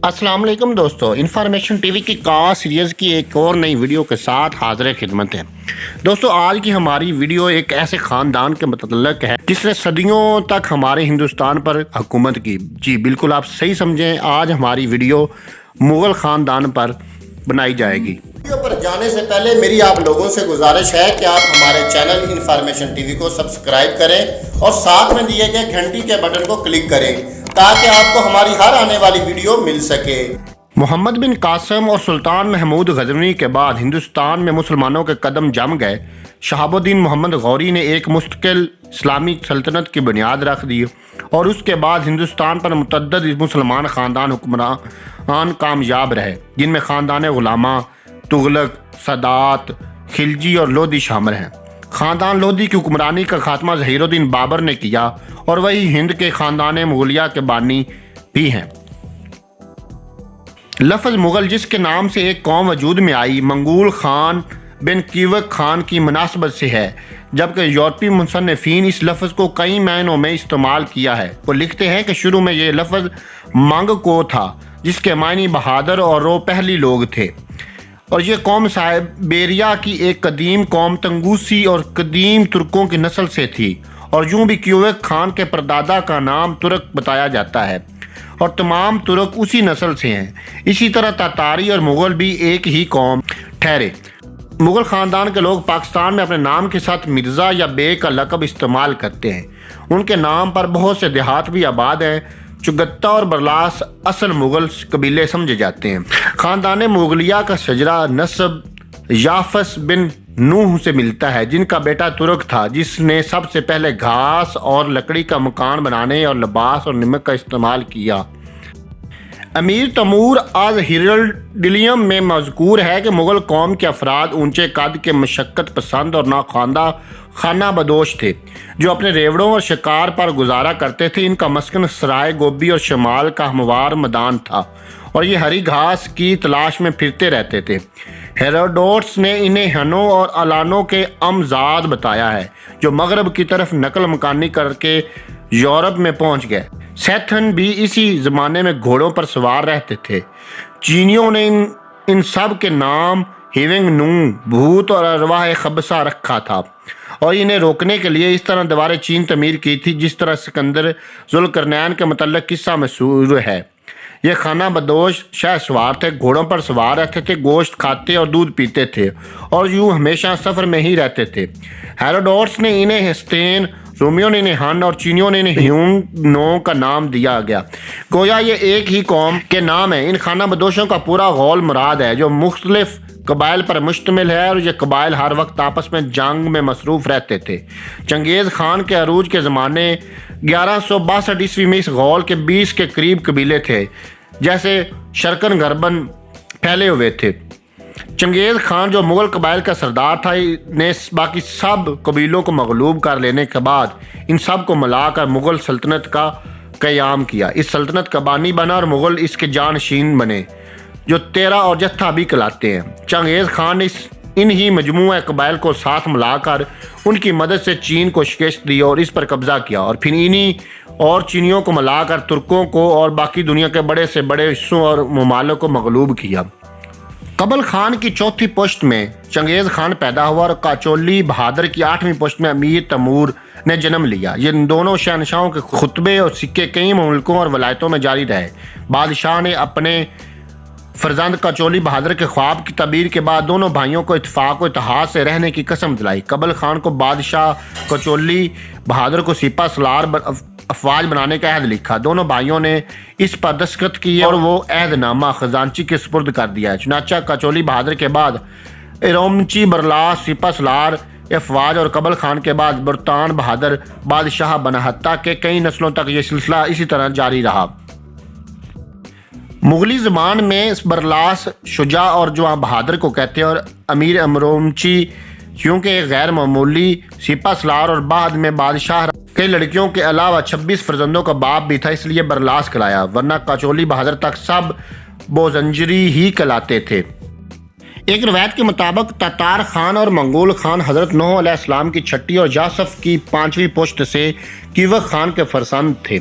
السلام علیکم دوستو، انفارمیشن ٹی وی کی کا سیریز کی ایک اور نئی ویڈیو کے ساتھ حاضر خدمت ہے۔ دوستو، آج کی ہماری ویڈیو ایک ایسے خاندان کے متعلق ہے جس نے صدیوں تک ہمارے ہندوستان پر حکومت کی۔ جی بالکل آپ صحیح سمجھیں، آج ہماری ویڈیو مغل خاندان پر بنائی جائے گی۔ ویڈیو پر جانے سے پہلے میری آپ لوگوں سے گزارش ہے کہ آپ ہمارے چینل انفارمیشن ٹی وی کو سبسکرائب کریں اور ساتھ میں دیے گئے گھنٹی کے بٹن کو کلک کریں تاکہ آپ کو ہماری ہر آنے والی ویڈیو مل سکے۔ محمد بن قاسم اور سلطان محمود غزنوی کے بعد ہندوستان میں مسلمانوں کے قدم جم گئے۔ شہاب الدین محمد غوری نے ایک مستقل اسلامی سلطنت کی بنیاد رکھ دی اور اس کے بعد ہندوستان پر متعدد مسلمان خاندان حکمران کامیاب رہے، جن میں خاندان غلامہ، تغلق، سادات، خلجی اور لودھی شامل ہیں۔ خاندان لودھی کی حکمرانی کا خاتمہ ظہیر الدین بابر نے کیا اور وہی ہند کے خاندان مغلیہ کے بانی بھی ہیں۔ لفظ مغل، جس کے نام سے ایک قوم وجود میں آئی، منگول خان بن کیوک خان کی مناسبت سے ہے، جبکہ یورپی مصنفین اس لفظ کو کئی معنوں میں استعمال کیا ہے۔ وہ لکھتے ہیں کہ شروع میں یہ لفظ منگ کو تھا، جس کے معنی بہادر اور رو پہلی لوگ تھے، اور یہ قوم سائبیریا کی ایک قدیم قوم تنگوسی اور قدیم ترکوں کی نسل سے تھی، اور یوں بھی کیوک خان کے پردادا کا نام ترک بتایا جاتا ہے، اور تمام ترک اسی نسل سے ہیں۔ اسی طرح تاتاری اور مغل بھی ایک ہی قوم ٹھہرے۔ مغل خاندان کے لوگ پاکستان میں اپنے نام کے ساتھ مرزا یا بے کا لقب استعمال کرتے ہیں۔ ان کے نام پر بہت سے دیہات بھی آباد ہیں۔ چگتا اور برلاس اصل مغل قبیلے سمجھے جاتے ہیں۔ خاندان مغلیہ کا شجرہ نسب یافس بن نوح سے ملتا ہے، جن کا بیٹا ترک تھا، جس نے سب سے پہلے گھاس اور لکڑی کا مکان بنانے اور لباس اور نمک کا استعمال کیا۔ امیر تیمور از ہیرلڈیم میں مذکور ہے کہ مغل قوم کے افراد اونچے قد کے، مشقت پسند اور ناخواندہ خانہ بدوش تھے، جو اپنے ریوڑوں اور شکار پر گزارا کرتے تھے۔ ان کا مسکن سرائے گوبی اور شمال کا ہموار میدان تھا، اور یہ ہری گھاس کی تلاش میں پھرتے رہتے تھے۔ ہیروڈوٹس نے انہیں ہنوں اور الانوں کے امزاد بتایا ہے، جو مغرب کی طرف نقل مکانی کر کے یورپ میں پہنچ گئے۔ سیتھن بھی اسی زمانے میں گھوڑوں پر سوار رہتے تھے۔ چینیوں نے ان سب کے نام ہیونگ نون، بھوت اور ارواح خبیثہ رکھا تھا، اور انہیں روکنے کے لیے اس طرح دیوار چین تعمیر کی تھی جس طرح سکندر ذوالقرنین کے متعلق قصہ مشہور ہے۔ یہ خانہ بدوش شہ سوار تھے، گھوڑوں پر سوار رہتے تھے، گوشت کھاتے اور دودھ پیتے تھے، اور یوں ہمیشہ سفر میں ہی رہتے تھے۔ ہیروڈوٹس نے انہیں ہستین، رومیوں نے انہیں ہن اور چینیوں نے انہیں ہیونگ نو کا نام دیا گیا، گویا یہ ایک ہی قوم کے نام ہیں۔ ان خانہ بدوشوں کا پورا غول مراد ہے، جو مختلف قبائل پر مشتمل ہے، اور یہ قبائل ہر وقت آپس میں جنگ میں مصروف رہتے تھے۔ چنگیز خان کے عروج کے زمانے 1162 عیسوی میں اس غول کے 20 کے قریب قبیلے تھے، جیسے شرکن غربن پھیلے ہوئے تھے۔ چنگیز خان، جو مغل قبائل کا سردار تھا، نے باقی سب قبیلوں کو مغلوب کر لینے کے بعد ان سب کو ملا کر مغل سلطنت کا قیام کیا۔ اس سلطنت کا بانی بنا اور مغل اس کے جانشین بنے، جو تیرا اور جتھا بھی کہلاتے ہیں۔ چنگیز خان نے انہی مجموعہ قبائل کو ساتھ ملا کر ان کی مدد سے چین کو شکست دی اور اس پر قبضہ کیا، اور پھر انہی اور چینیوں کو ملا کر ترکوں کو اور باقی دنیا کے بڑے سے بڑے حصوں اور ممالک کو مغلوب کیا۔ قبل خان کی چوتھی پشت میں چنگیز خان پیدا ہوا، اور کاچولی بہادر کی 8ویں پشت میں امیر تیمور نے جنم لیا۔ یہ دونوں شہنشاہوں کے خطبے اور سکے کئی ملکوں اور ولایتوں میں جاری رہے۔ بادشاہ نے اپنے فرزند کاچولی بہادر کے خواب کی تعبیر کے بعد دونوں بھائیوں کو اتفاق و اتحاد سے رہنے کی قسم دلائی۔ قبل خان کو بادشاہ کاچولی بہادر کو سپہ سالار افواج بنانے کا عہد لکھا۔ دونوں بھائیوں نے اس پر دستخط کیے اور وہ عہد نامہ خزانچی کے سپرد کر دیا ہے۔ چنانچہ کاچولی بہادر کے بعد ارومچی برلاس سپہ سالار افواج اور قبل خان کے بعد برطان بہادر بادشاہ بنا، حتیٰ کہ کئی نسلوں تک یہ سلسلہ اسی طرح جاری رہا۔ مغلی زبان میں برلاس شجاع اور جواں بہادر کو کہتے ہیں، اور امیر ارومچی کیونکہ ایک غیر معمولی سپہ سالار اور بعد میں بادشاہ، کئی لڑکیوں کے علاوہ 26 فرزندوں کا باپ بھی تھا، اس لیے برلاس کہلایا، ورنہ کاچولی بہادر تک سب بوزنجری ہی کہلاتے تھے۔ ایک روایت کے مطابق تاتار خان اور منگول خان حضرت نوح علیہ السلام کی چھٹی اور یاسف کی 5ویں پشت سے کیوک خان کے فرزند تھے۔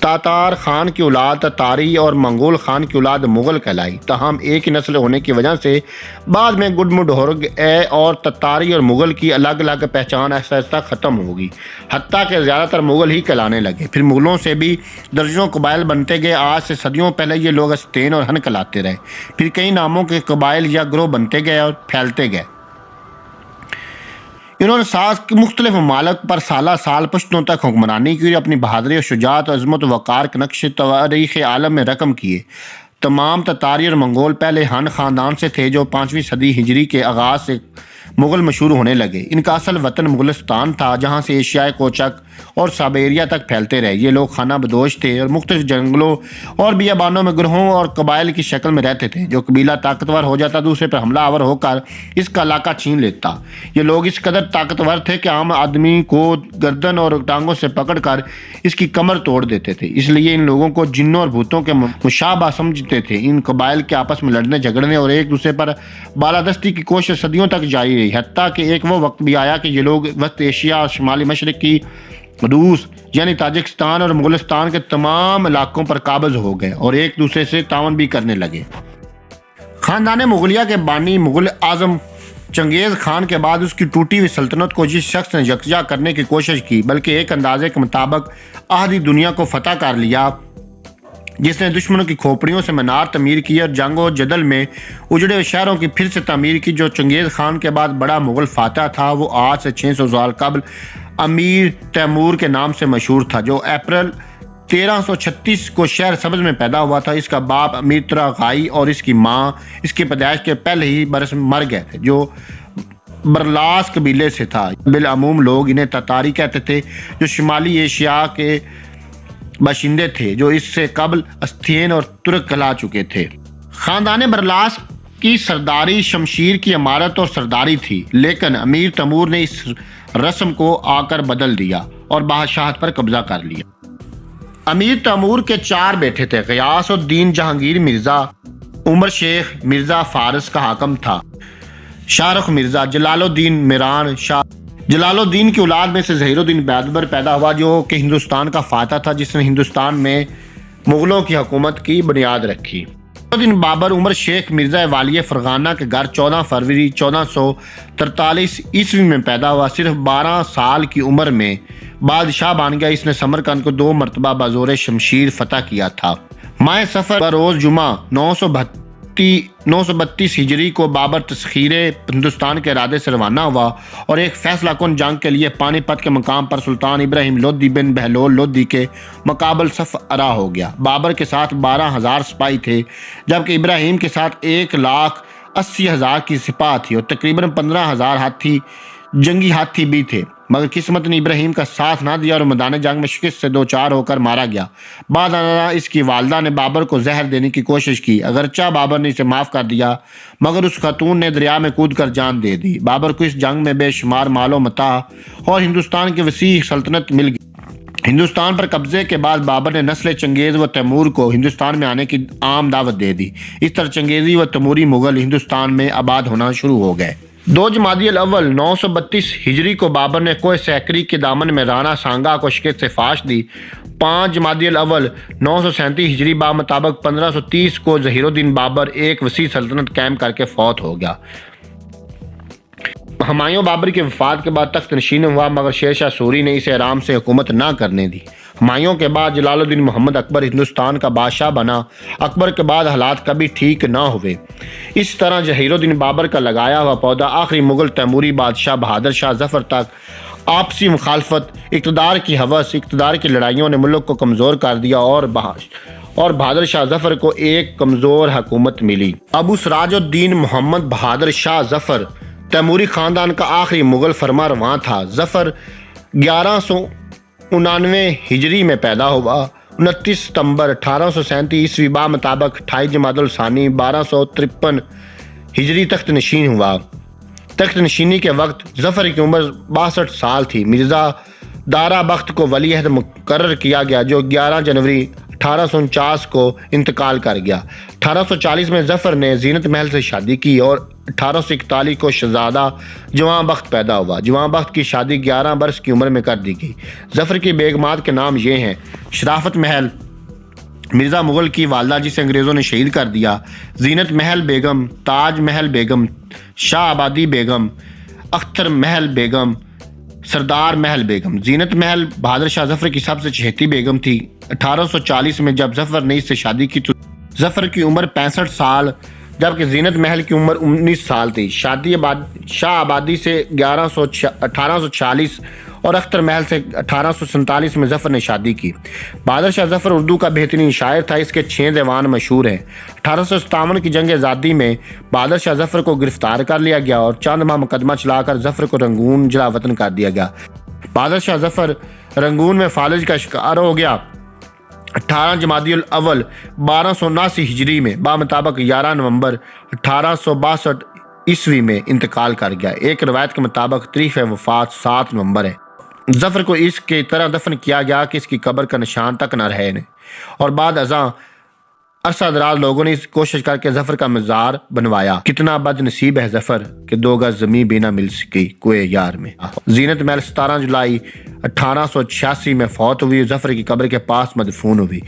تاتار خان کی اولاد تاتاری اور منگول خان کی اولاد مغل کہلائی، تاہم ایک ہی نسل ہونے کی وجہ سے بعد میں گڈ مڈ ہو گئے اور تاتاری اور مغل کی الگ الگ پہچان آہستہ آہستہ ختم ہوگی، حتیٰ کہ زیادہ تر مغل ہی کہلانے لگے۔ پھر مغلوں سے بھی درجنوں قبائل بنتے گئے۔ آج سے صدیوں پہلے یہ لوگ استین اور ہن کہلاتے رہے، پھر کئی ناموں کے قبائل یا گروہ بنتے گئے اور پھیلتے گئے۔ انہوں نے ساز کے مختلف ممالک پر سالہ سال پشتوں تک حکمرانی کی اور اپنی بہادری اور شجاعت اور عظمت و وقار کے نقش تاریخ عالم میں رقم کیے۔ تمام تاتاری اور منگول پہلے ہن خاندان سے تھے جو 5ویں صدی ہجری کے آغاز سے مغل مشہور ہونے لگے۔ ان کا اصل وطن مغلستان تھا، جہاں سے ایشیائے کوچک اور سائبیریا تک پھیلتے رہے۔ یہ لوگ خانہ بدوش تھے اور مختلف جنگلوں اور بیابانوں میں گروہوں اور قبائل کی شکل میں رہتے تھے۔ جو قبیلہ طاقتور ہو جاتا دوسرے پر حملہ آور ہو کر اس کا علاقہ چھین لیتا۔ یہ لوگ اس قدر طاقتور تھے کہ عام آدمی کو گردن اور ٹانگوں سے پکڑ کر اس کی کمر توڑ دیتے تھے، اس لیے ان لوگوں کو جنوں اور بھوتوں کے مشابہ سمجھتے تھے۔ ان قبائل کے آپس میں لڑنے جھگڑنے اور ایک دوسرے پر بالادستی کی کوشش صدیوں تک جاری رہی، حتیٰ کہ ایک وہ وقت بھی آیا کہ یہ لوگ وسط ایشیا اور شمالی مشرق کی روس یعنی تاجکستان اور مغلستان کے تمام علاقوں پر قابض ہو گئے اور ایک دوسرے سے تعاون بھی کرنے لگے۔ خاندان مغلیہ کے بانی مغل اعظم چنگیز خان کے بعد اس کی ٹوٹی ہوئی سلطنت کو جس شخص نے یکجا کرنے کی کوشش کی، بلکہ ایک اندازے کے مطابق آدھی دنیا کو فتح کر لیا، جس نے دشمنوں کی کھوپڑیوں سے مینار تعمیر کی اور جنگ و جدل میں اجڑے ہوئے شہروں کی پھر سے تعمیر کی، جو چنگیز خان کے بعد بڑا مغل فاتح تھا۔ وہ آج سے 600 سال قبل امیر تیمور کے نام سے مشہور تھا، جو اپریل 1336 کو شہر سبز میں پیدا ہوا تھا۔ اس کا باپ امیر تراغائی اور اس کی ماں اس کی پیدائش کے پہلے ہی برس مر گئے تھے، جو برلاس قبیلے سے تھا۔ بالعموم لوگ انہیں تاتاری کہتے تھے، جو شمالی ایشیا کے باشندے تھے، جو اس سے قبل استین اور ترک کہلا چکے تھے۔ خاندان برلاس کی سرداری شمشیر کی عمارت اور سرداری تھی، لیکن امیر تیمور نے اس رسم کو آ کر بدل دیا اور بادشاہت پر قبضہ کر لیا۔ امیر تیمور کے 4 بیٹے تھے۔ غیاث الدین جہانگیر مرزا، عمر شیخ مرزا فارس کا حاکم تھا، شاہ رخ مرزا، جلال الدین میران شاہ۔ جلال الدین کی اولاد میں سے ظہیر الدین بیدبر پیدا ہوا، جو کہ ہندوستان کا فاتح تھا، جس نے ہندوستان میں مغلوں کی حکومت کی بنیاد رکھی۔ الدین بابر عمر شیخ مرزا والی فرغانہ کے گھر 14 فروری 1443 عیسوی میں پیدا ہوا۔ صرف 12 سال کی عمر میں بادشاہ بن گیا۔ اس نے سمرقند کو 2 مرتبہ بزور شمشیر فتح کیا تھا۔ ماہ صفر بروز جمعہ 932 ہجری کو بابر تسخیر ہندوستان کے ارادے سے روانہ ہوا اور ایک فیصلہ کن جنگ کے لیے پانی پت کے مقام پر سلطان ابراہیم لودھی بن بہلول لودھی کے مقابل صف آرا ہو گیا۔ بابر کے ساتھ 12,000 سپاہی تھے، جبکہ ابراہیم کے ساتھ 1,80,000 کی سپاہ تھی اور تقریباً 15,000 جنگی ہاتھی بھی تھے، مگر قسمت نے ابراہیم کا ساتھ نہ دیا اور میدان جنگ میں شکست سے دوچار ہو کر مارا گیا۔ بعد ازاں اس کی والدہ نے بابر کو زہر دینے کی کوشش کی، اگرچہ بابر نے اسے معاف کر دیا، مگر اس خاتون نے دریا میں کود کر جان دے دی۔ بابر کو اس جنگ میں بے شمار مال و متاع اور ہندوستان کی وسیع سلطنت مل گئی۔ ہندوستان پر قبضے کے بعد بابر نے نسل چنگیز و تیمور کو ہندوستان میں آنے کی عام دعوت دے دی۔ اس طرح چنگیزی و تیموری مغل ہندوستان میں آباد ہونا شروع ہو گئے۔ 2 جمادی الاول 932 ہجری کو بابر نے کوہ سیکری کے دامن میں رانا سانگا کو شکست سے فاش دی۔ 5 جمادی الاول 937 ہجری مطابق 1530 کو ظہیر الدین بابر ایک وسیع سلطنت قائم کر کے فوت ہو گیا۔ ہمایوں بابر کی وفات کے بعد تخت نشین ہوا، مگر شیر شاہ سوری نے اسے آرام سے حکومت نہ کرنے دی۔ ہمایوں کے بعد جلال الدین محمد اکبر ہندوستان کا بادشاہ بنا۔ اکبر کے بعد حالات کبھی ٹھیک نہ ہوئے۔ اس طرح ظہیر الدین بابر کا لگایا ہوا پودا آخری مغل تیموری بادشاہ بہادر شاہ ظفر تک آپسی مخالفت، اقتدار کی ہوس، اقتدار کی لڑائیوں نے ملک کو کمزور کر دیا اور بہادر شاہ ظفر کو ایک کمزور حکومت ملی۔ ابو سراج الدین محمد بہادر شاہ ظفر تیموری خاندان کا آخری مغل فرما رواں تھا۔ ظفر 1199 ہجری میں پیدا ہوا۔ 29 ستمبر 1837 عیسوی مطابق 28 جمادی الثانی 1253 ہجری تخت نشین ہوا۔ تخت نشینی کے وقت ظفر کی عمر 62 سال تھی۔ مرزا دارا بخت کو ولی عہد مقرر کیا گیا، جو 11 جنوری 1849 کو انتقال کر گیا۔ 1840 میں ظفر نے زینت محل سے شادی کی اور 1841 کو شہزادہ جوان بخت پیدا ہوا۔ جوان بخت کی شادی 11 برس کی عمر میں کر دی گئی۔ ظفر کی بیگمات کے نام یہ ہیں: شرافت محل، مرزا مغل کی والدہ جسے انگریزوں نے شہید کر دیا، زینت محل بیگم، تاج محل بیگم، شاہ آبادی بیگم، اختر محل بیگم، سردار محل بیگم۔ زینت محل بہادر شاہ ظفر کی سب سے چہیتی بیگم تھی۔ 1840 میں جب ظفر نے اس سے شادی کی تو ظفر کی عمر 65 سال جبکہ زینت محل کی عمر 19 سال تھی۔ شاہ آبادی سے 1846 اور اختر محل سے 1847 میں ظفر نے شادی کی۔ بہادر شاہ ظفر اردو کا بہترین شاعر تھا، اس کے 6 دیوان مشہور ہیں۔ 1857 کی جنگ آزادی میں بہادر شاہ ظفر کو گرفتار کر لیا گیا اور چند ماہ مقدمہ چلا کر ظفر کو رنگون جلا وطن کر دیا گیا۔ بہادر شاہ ظفر رنگون میں فالج کا شکار ہو گیا۔ 18 جمادی الاول 1279 ہجری میں بمطابق 11 نومبر 1862 عیسوی میں انتقال کر گیا۔ ایک روایت کے مطابق تاریخ وفات 7 نومبر ہے۔ ظفر کو اس کی طرح دفن کیا گیا کہ اس کی قبر کا نشان تک نہ رہے اور بعد ازاں عرصہ دراز لوگوں نے اس کوشش کر کے ظفر کا مزار بنوایا۔ کتنا بد نصیب ہے ظفر کہ 2 گز زمین بھی نہ مل سکی کوئے یار میں۔ زینت محل 17 جولائی 1886 میں فوت ہوئی، ظفر کی قبر کے پاس مدفون ہوئی۔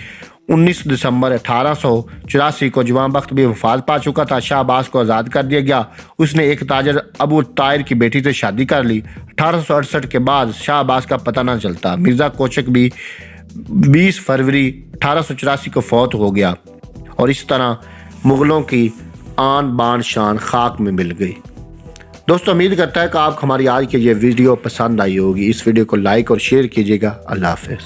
19 دسمبر 1884 کو جوان بخت بھی وفات پا چکا تھا۔ شاہ عباس کو آزاد کر دیا گیا۔ اس نے ایک تاجر ابو طاہر کی بیٹی سے شادی کر لی۔ 1868 کے بعد شاہ عباس کا پتہ نہ چلتا۔ مرزا کوچک بھی 20 فروری 1884 کو فوت ہو گیا اور اس طرح مغلوں کی آن بان شان خاک میں مل گئی۔ دوستو امید کرتا ہے کہ آپ کو ہماری آج کی یہ ویڈیو پسند آئی ہوگی۔ اس ویڈیو کو لائک اور شیئر کیجیے گا۔ اللہ حافظ۔